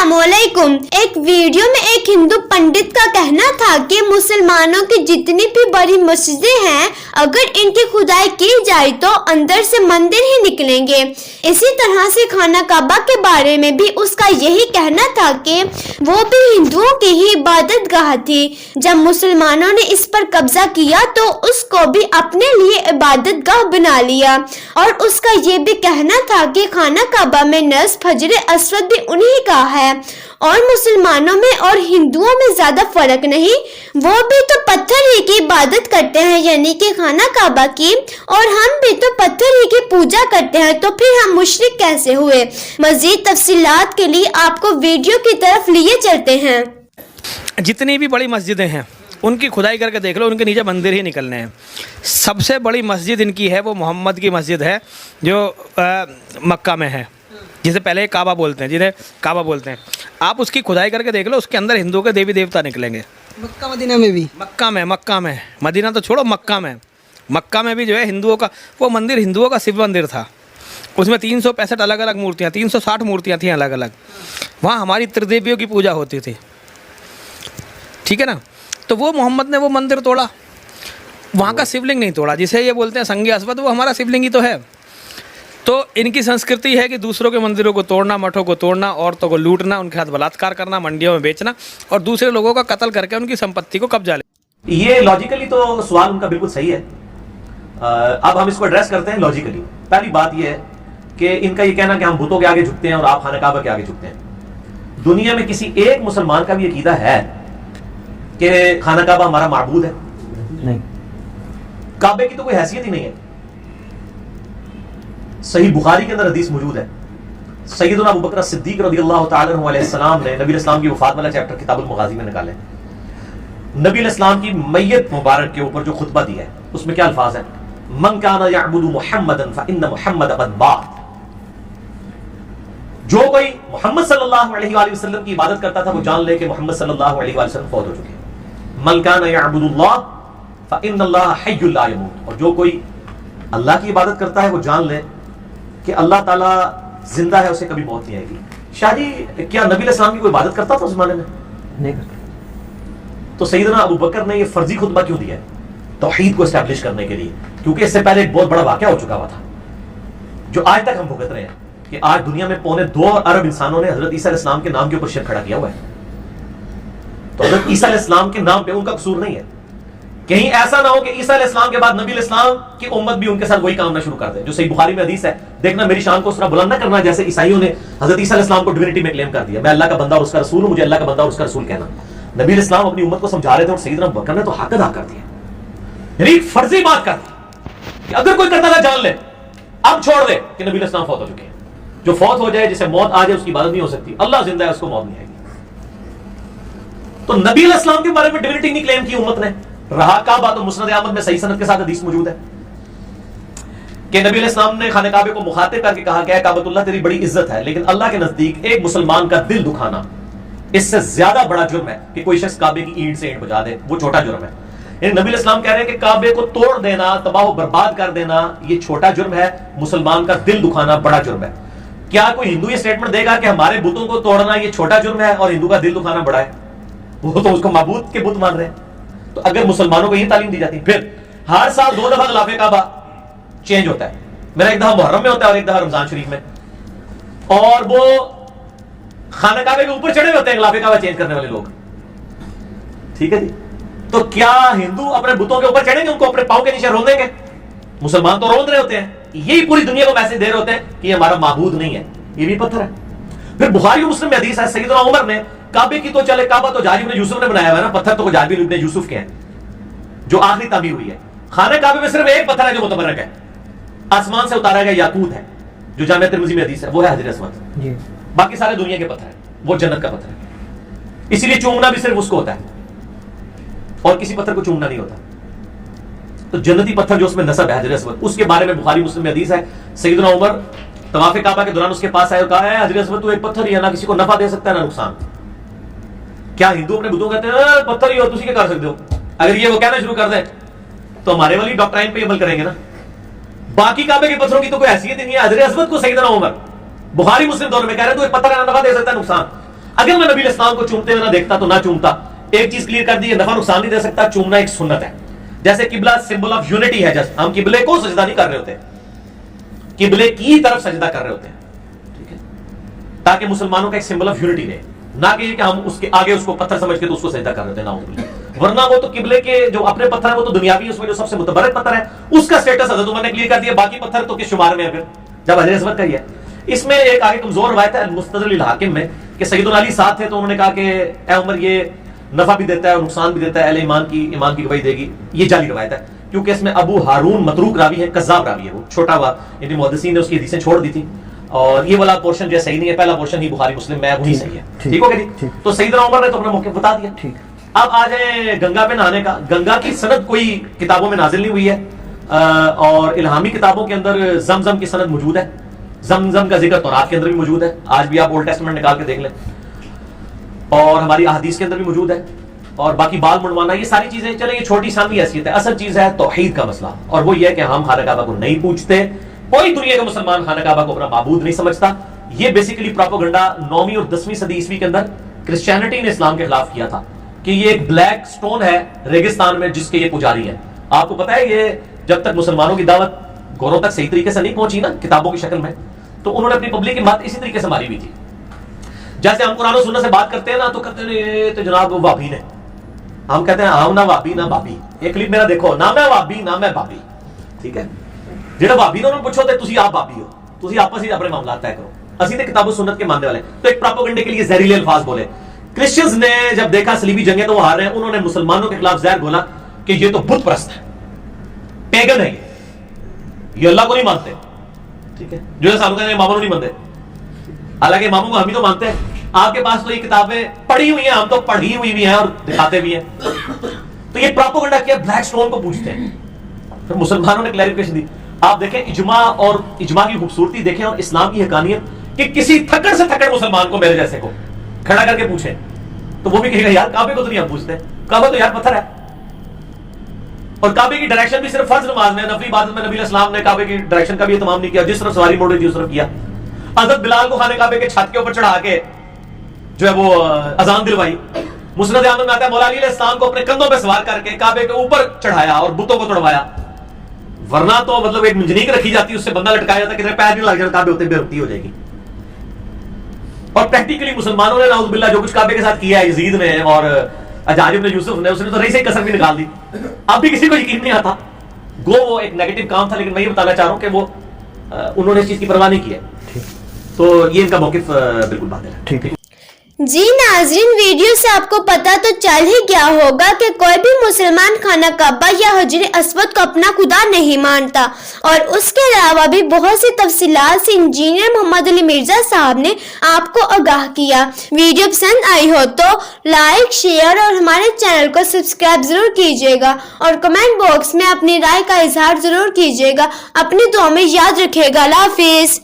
अस्सलाम वालेकुम। एक वीडियो में एक हिंदू पंडित का कहना था कि मुसलमानों की जितनी भी बड़ी मस्जिदें हैं, अगर इनकी खुदाई की जाए तो अंदर से मंदिर ही निकलेंगे। इसी तरह से खाना काबा के बारे में भी उसका यही कहना था कि वो भी हिंदुओं की ही इबादत गाह थी। जब मुसलमानों ने इस पर कब्जा किया तो उसको भी अपने लिए इबादत गाह बना लिया। और उसका ये भी कहना था कि खाना काबा में नस्ब हजर अस्वद भी उन्हीं का है और मुसलमानों में और हिंदुओं में ज्यादा फर्क नहीं, वो भी तो पत्थर ही की इबादत करते हैं यानी कि खाना काबा की, और हम भी तो पत्थर ही की पूजा करते हैं, तो फिर हम मुशरिक कैसे हुए। मजीद तफसीलात के लिए आपको वीडियो की तरफ लिए चलते हैं। जितनी भी बड़ी मस्जिदें हैं उनकी खुदाई करके देख लो, उनके नीचे मंदिर ही निकलने हैं। सबसे बड़ी मस्जिद इनकी है वो मोहम्मद की मस्जिद है जो मक्का में है, जिसे पहले काबा बोलते हैं, जिन्हें काबा बोलते हैं। आप उसकी खुदाई करके देख लो, उसके अंदर हिंदुओं के देवी देवता निकलेंगे। मक्का मदीना में भी, मक्का में मदीना तो छोड़ो, मक्का में भी जो है हिंदुओं का वो मंदिर, हिंदुओं का शिव मंदिर था। उसमें 365 अलग अलग मूर्तियाँ, 360 मूर्तियाँ थीं अलग अलग। वहाँ हमारी त्रिदेवियों की पूजा होती थी, ठीक है ना। तो वो मोहम्मद ने वो मंदिर तोड़ा, वहाँ का शिवलिंग नहीं तोड़ा, जिसे ये बोलते हैं संगे अस्वद, वो हमारा शिवलिंग ही तो है। तो इनकी संस्कृति है कि दूसरों के मंदिरों को तोड़ना, मठों को तोड़ना, औरतों को लूटना, उनके साथ बलात्कार करना, मंडियों में बेचना और दूसरे लोगों का कत्ल करके उनकी संपत्ति को कब्जा ले। ये लॉजिकली तो सवाल उनका बिल्कुल सही है। अब हम इसको एड्रेस करते हैं लॉजिकली। पहली बात ये है कि इनका ये कहना कि हम बुतों के आगे झुकते हैं और आप खाना काबा के आगे झुकते हैं। दुनिया में किसी एक मुसलमान का भी अकीदा है कि खाना काबा हमारा माबूद है? नहीं। काबे की तो कोई हैसियत ही नहीं है। सही बुखारी के अंदर हदीस मौजूद है, सैयदना अबू बकर सिद्दीक रज़ियल्लाहु तआला अन्हु अलैहिस्सलाम ने नबी इस्लाम की वफात वाला चैप्टर किताबुल मगाज़ी में निकाले। नबी इस्लाम की मैयत मुबारक के ऊपर जो खुतबा दिया है उसमें क्या अल्फाज है? मन काना यअबुदु मुहम्मदन फ़इन्न मुहम्मद क़द मात। जो कोई मोहम्मद सल्लल्लाहु अलैहि वसल्लम की इबादत करता था वो जान ले कि मोहम्मद सल्लल्लाहु अलैहि वसल्लम फौत हो चुके हैं। मन काना यअबुदुल्लाह फ़इन्नल्लाह हय्युल ला यमूत। और जो कोई अल्लाह की इबादत करता है वो जान ले कि अल्लाह ताला जिंदा है, उसे कभी मौत नहीं आएगी। शादी क्या नबी इस्लाम की कोई इबादत करता था उस जमाने में? नहीं करता। तो सैयदना अबू बकर ने ये फर्जी खुतबा क्यों दिया है? तौहीद को एस्टैब्लिश करने के लिए, क्योंकि इससे पहले एक बहुत बड़ा वाकया हो चुका हुआ था जो आज तक हम भुगत रहे हैं कि आज दुनिया में 2.25 अरब इंसानों ने हजरत ईसा अलैहिस्सलाम के नाम के ऊपर शिरक खड़ा किया हुआ है। तो हजरत ईसा अलैहिस्सलाम के नाम पे उनका कसूर नहीं है। कहीं ऐसा ना हो कि ईसा अलैहिस्सलाम के बाद नबी इस्लाम की उम्मत भी उनके साथ वही काम ना शुरू कर दे जो सही बुखारी में हदीस है। देखना, मेरी शान को उस तरह बुलंद ना करना जैसे ईसाइयों ने हजरत ईसा अलैहिस्सलाम को डिविनिटी में क्लेम कर दिया। मैं अल्लाह का बंदा और उसका रसूल हूं, मुझे अल्लाह का बंदा और उसका रसूल कहना। नबी इस्लाम अपनी उम्मत को समझा रहे थे और सैयदना अबू बकर ने तो हक अदा कर दिया, यानी फर्जी बात कर दी कि अगर कोई करता था जान ले, अब छोड़ दे कि नबी इस्लाम फौत हो चुके हैं। जो फौत हो जाए, जिसे मौत आ जाए, उसकी इबादत नहीं हो सकती। अल्लाह जिंदा है, उसको मौत नहीं आएगी। तो नबी इस्लाम के बारे में डिविनिटी नहीं क्लेम की उम्मत ने। रहा काबा, तो मुस्नद अहमद में सही सनद के साथ हदीस मौजूद है कि नबी इस्लाम ने खाने काबे को मुखातिब करके कहा कि काबतुल्लाह तेरी बड़ी इज्जत है, लेकिन अल्लाह के नजदीक एक मुसलमान का दिल दुखाना इससे ज्यादा बड़ा जुर्म है कि कोई शख्स काबे की ईंट से ईंट बजा दे, वो छोटा जुर्म है। यानी नबी इस्लाम कह रहे हैं कि काबे को तोड़ देना, तबाह बर्बाद कर देना, ये छोटा जुर्म है, मुसलमान का दिल दुखाना बड़ा जुर्म है। क्या कोई हिंदू ये स्टेटमेंट देगा कि हमारे बुतों को तोड़ना ये छोटा जुर्म है और हिंदू का दिल दुखाना बड़ा है? वो तो उसको माबूद के बुत मान रहे हैं। तो अगर मुसलमानों को ये तालीम दी जाती, फिर हर साल 2 दफा गिलाफ काबा चेंज होता है। मेरा एक दफा मुहर्रम में होता है और एक दफा रमजान शरीफ में, और वो खाना काबे के ऊपर चढ़े होते हैं गिलाफ काबा चेंज करने वाले लोग, ठीक है जी। तो क्या हिंदू अपने बुतों के ऊपर चढ़ेंगे, उनको अपने पांव के नीचे रोन देंगे? मुसलमान तो रोन रहे होते हैं, यही पूरी दुनिया को मैसेज दे रहे होते हैं कि हमारा माबूद नहीं है, ये भी पत्थर है। फिर बुखारी और मुस्लिम में हदीस है, सैयदना उमर ने काबे की तो चले, काबा तो जारी इब्न यूसुफ ने बनाया हुआ है ना, पत्थर तो जारी इब्न यूसुफ के हैं जो आखिरी तामीर हुई है। खाने काबे में सिर्फ एक पत्थर है जो मुतबर्रक है, आसमान से उतारा गया याकूत है, जो जामिया तिर्मिज़ी में हदीस है, वो है हजर अस्वद। बाकी सारे दुनिया के पत्थर है, वो जन्नत का पत्थर है। इसीलिए चूमना भी सिर्फ उसको होता है और किसी पत्थर को चूमना नहीं होता। तो जन्नती पत्थर जो उसमें नसब है हजर अस्वद, उसके बारे में बुखारी मुस्लिम में हदीस है। सैयदना उमर तवाफ़े काबा के दौरान उसके पास आए और कहा है हजर अस्वद तू एक पत्थर ही है, ना किसी को नफा दे सकता है ना नुकसान। क्या हिंदू अपने बुतों कहते हैं पत्थर ही हो, तुसी क्या कर सकते हो? अगर ये वो कहना शुरू कर दे तो हमारे वाली डॉक्ट्राइन पे अमल करेंगे ना। बाकी काबे के पत्थरों की तो कोई हैसियत ही नहीं है। हजर अस्वद को सैयदना उमर बुखारी मुस्लिम दोनों में कह रहे हैं तू एक पत्थर है, ना नफा दे सकता है नुकसान। अगर मैं नबी इस्लाम को चूमते हुए ना देखता तो ना चूमता। एक चीज क्लियर कर दी, नफा नुकसान नहीं दे सकता, चूमना एक सुन्नत है। जैसे किबला सिंबल ऑफ यूनिटी है, जस्ट हम किबले को सजदा नहीं कर रहे होते, किबले की तरफ सजदा कर रहे होते हैं, ठीक है, ताकि मुसलमानों का एक सिंबल ऑफ यूनिटी रहे, ना कि हम उसके आगे उसको पत्थर समझ के तो उसको सजदा कर रहे होते हैं, ना। वरना वो तो किबले के जो अपने पत्थर है वो तो दुनियावी, उसमें जो सबसे मुतबरक पत्थर है उसका स्टेटस हज़रत उमर ने क्लियर कर दिया, बाकी पत्थर तो किस शुमार में है फिर, जब हजर असवद का ही है। इसमें एक आगे कमजोर रवायत है मुस्तदरिल हाकिम में कि सैयदुना अली साथ थे तो उन्होंने कहा कि ए उमर ये नफा भी देता है और नुकसान भी देता है, अहले ईमान की गवाही देगी। ये जाली रवायत है, क्योंकि इसमें अबू हारून मतरूक रावी है, कज़्ज़ाब रावी है, वो छोटा हुआ, यानी मुहद्दिसीन ने उसकी हदीसें छोड़ दी थी, और ये वाला पोर्शन जो सही नहीं है, पहला पोर्शन ही बुखारी मुस्लिम में वही सही है। ठीक हो गया जी? तो सैयदना उमर ने तो अपना मौके बता दिया। ठीक। अब आ जाए गंगा पे नहाने का। गंगा की सनद कोई किताबों में नाजिल नहीं हुई है, और इल्हामी किताबों के अंदर जमजम की सनद मौजूद है, जमजम का जिक्र तौरात के अंदर भी मौजूद है, आज भी आप ओल्ड टेस्टामेंट निकाल के देख लें, और हमारी अहादीस के अंदर भी मौजूद है, और बाकी बाल मुंडवाना, ये सारी चीजें चले, ये छोटी सामी हैसियत है। असल चीज है तौहीद का मसला, और वो ये है कि हम खाना काबा को नहीं पूछते, कोई दुनिया का मुसलमान खाना काबा को अपना माबूद नहीं समझता। ये बेसिकली प्रोपेगेंडा 9वीं और 10वीं सदी ईस्वी के अंदर क्रिश्चियनिटी ने इस्लाम के खिलाफ किया था, कि ये एक ब्लैक स्टोन है रेगिस्तान में जिसके ये पुजारी हैं। आपको पता है ये जब तक मुसलमानों की दावत गोरों तक सही तरीके से नहीं पहुंची ना किताबों की शक्ल में, तो उन्होंने अपनी पब्लिक की बात इसी तरीके से मारी हुई थी। जैसे हम कुरान और सुन्नत से बात करते हैं ना, तो कहते हैं ये तो जनाब वाबी ने, हम कहते हैं हम ना वाबी ना बाबी। एक क्लिप मेरा देखो, ना मैं वाबी ना मैं बाबी, ठीक है। जेड़ा वाबी ने उन्होंने पूछो तो तुसी आप बाबी हो, तुसी आपस ही अपने मामला तय करो, असी तो किताब सुन्नत के मानने वाले। तो एक प्रोपेगेंडे के लिए जहरीले अल्फाज बोले। क्रिश्चियंस ने जब देखा सलीबी जंगें तो वो हार रहे हैं, उन्होंने मुसलमानों के खिलाफ जहर बोला कि ये तो बुत परस्त है, पेगन है, ये अल्लाह को नहीं मानते, ठीक है। जो सालों का इमामों नहीं मानते, हालांकि इमामों को हम ही तो मानते हैं। आपके पास तो ये किताबें पढ़ी हुई हैं, हम तो पढ़ी हुई भी हैं और दिखाते भी हैं। तो ये प्रोपेगेंडा किया, ब्लैक स्टोन को पूछते हैं। फिर मुसलमानों ने क्लैरिफिकेशन दी। आप देखें इजमा, और इजमा की खूबसूरती देखें, और इस्लाम की हकानियत, कि किसी थक्कड़ से थक्कड़ मुसलमान को, मेरे जैसे को खड़ा करके पूछे तो वो भी कहेगा यार काबे को तो नहीं हम पूछते, काबा तो यार पत्थर है। और काबे की डायरेक्शन भी सिर्फ फर्ज नमाज में, नफली इबादत में नबी इस्लाम ने काबे की डायरेक्शन का भी इत्माम नहीं किया, जिस तरफ सवारी मोड़ रही थी उस तरफ किया। हज़रत बिलाल को खाने काबे के छत के ऊपर चढ़ा के जो है वो अजान दिलवाई। मुस्नद अहमद में आता है मौला अली इस्लाम को अपने कंधों पे सवार करके काबे के ऊपर चढ़ाया और बुतों को तोड़वाया। वरना तो मतलब एक मंजनीक रखी जाती, उससे बंदा लटकाया जाता, किधर पैर नहीं लग जाता, काबे होते बेरुखती हो जाएगी। और प्रैक्टिकली मुसलमानों ने नाउज़ुबिल्लाह जो कुछ काबे के साथ किया है, यजीद ने और अजारिब ने, यूसुफ ने, उसने तो रही से कसर भी निकाल दी। अब भी किसी को यकीन नहीं आता। गो वो एक नेगेटिव काम था, लेकिन मैं ये बताना चाह रहा हूं कि वो उन्होंने इस चीज की परवाह नहीं की है। तो ये इनका मौकिफ बिल्कुल बातिल है। ठीक है जी नाज़रीन, वीडियो से आपको पता तो चल ही गया होगा कि कोई भी मुसलमान खाना काबा या हजर अस्वद को अपना खुदा नहीं मानता, और उसके अलावा भी बहुत सी तफसीलात से इंजीनियर मोहम्मद अली मिर्जा साहब ने आपको आगाह किया। वीडियो पसंद आई हो तो लाइक, शेयर और हमारे चैनल को सब्सक्राइब जरूर कीजिएगा, और कमेंट बॉक्स में अपनी राय का इजहार जरूर कीजिएगा। अपनी दुआ में याद रखिएगा। अल्लाह हाफिज।